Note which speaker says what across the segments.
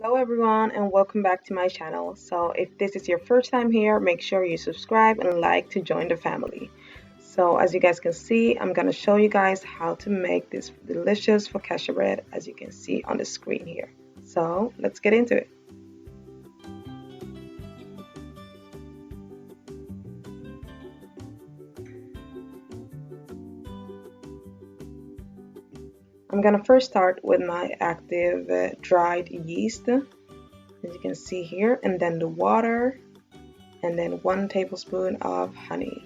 Speaker 1: Hello everyone and welcome back to my channel. So if this is your first time here, make sure you subscribe and like to join the family. So as you guys can see, I'm going to show you guys how to make this delicious focaccia bread as you can see on the screen here. So let's get into it. I'm going to first start with my active dried yeast, as you can see here, and then the water, and then 1 tablespoon of honey,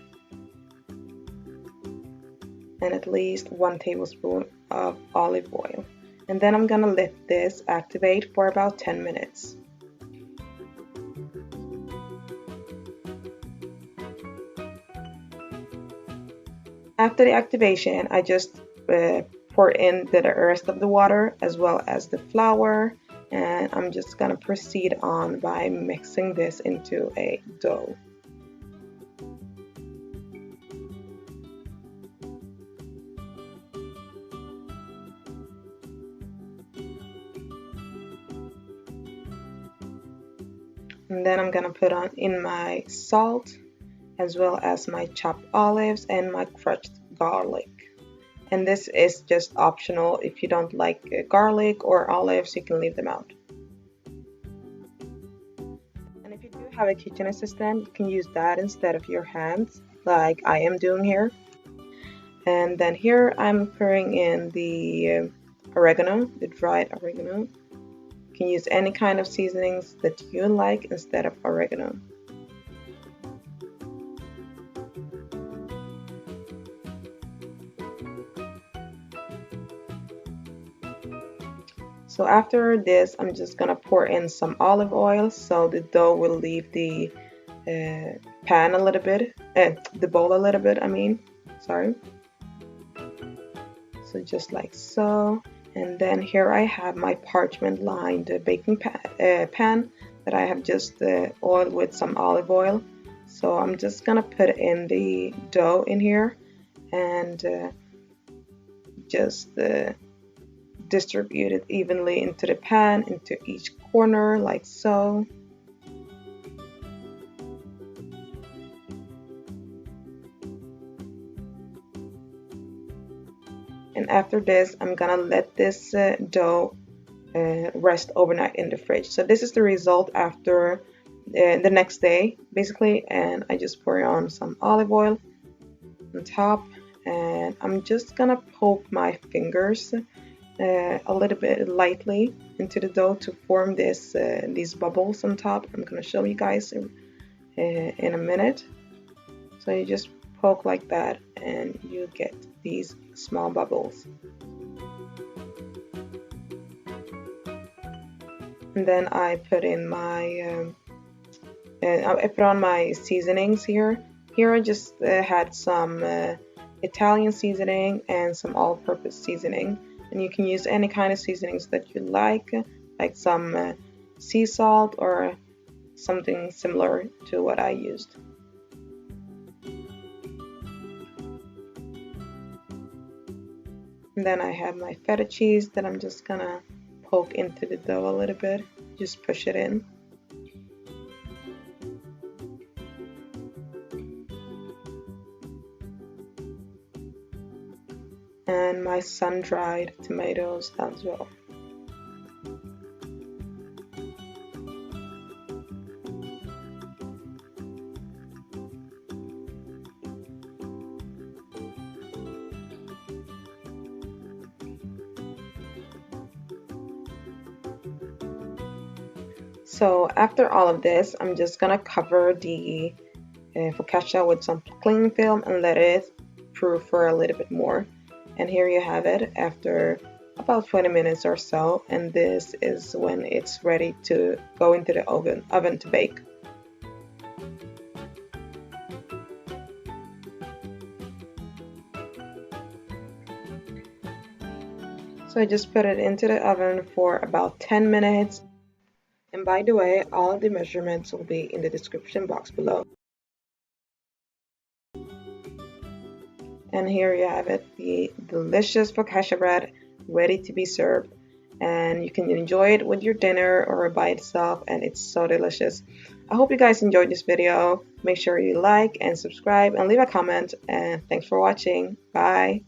Speaker 1: and at least 1 tablespoon of olive oil. And then I'm gonna let this activate for about 10 minutes. After the activation, I just pour in the rest of the water as well as the flour, and I'm just gonna proceed on by mixing this into a dough. And then I'm gonna put on in my salt as well as my chopped olives and my crushed garlic. And this is just optional. If you don't like garlic or olives, you can leave them out. And if you do have a kitchen assistant, you can use that instead of your hands, like I am doing here. And then here I'm pouring in the oregano, the dried oregano. You can use any kind of seasonings that you like instead of oregano. So after this, I'm just gonna pour in some olive oil so the dough will leave the pan a little bit, the bowl a little bit, sorry. So just like so. And then here I have my parchment lined baking pan that I have just oiled with some olive oil. So I'm just gonna put in the dough in here and just distribute it evenly into the pan, into each corner, like so. And after this, I'm gonna let this dough rest overnight in the fridge. So this is the result after the next day, basically. And I just pour on some olive oil on top, and I'm just gonna poke my fingers a little bit lightly into the dough to form this these bubbles on top. I'm gonna show you guys in a minute. So you just poke like that and you get these small bubbles. And then I put in my I put on my seasonings here. Here I just had some Italian seasoning and some all-purpose seasoning. And you can use any kind of seasonings that you like some sea salt or something similar to what I used. And then I have my feta cheese that I'm just gonna poke into the dough a little bit, just push it in. And my sun-dried tomatoes as well. So after all of this, I'm just gonna cover the focaccia with some cling film and let it proof for a little bit more. And here you have it after about 20 minutes or so, and this is when it's ready to go into the oven to bake. So I just put it into the oven for about 10 minutes. And by the way, all of the measurements will be in the description box below. And here you have it, the delicious focaccia bread ready to be served. and you can enjoy it with your dinner or by itself, and it's so delicious. I hope you guys enjoyed this video. Make sure you like and subscribe and leave a comment, and thanks for watching. Bye.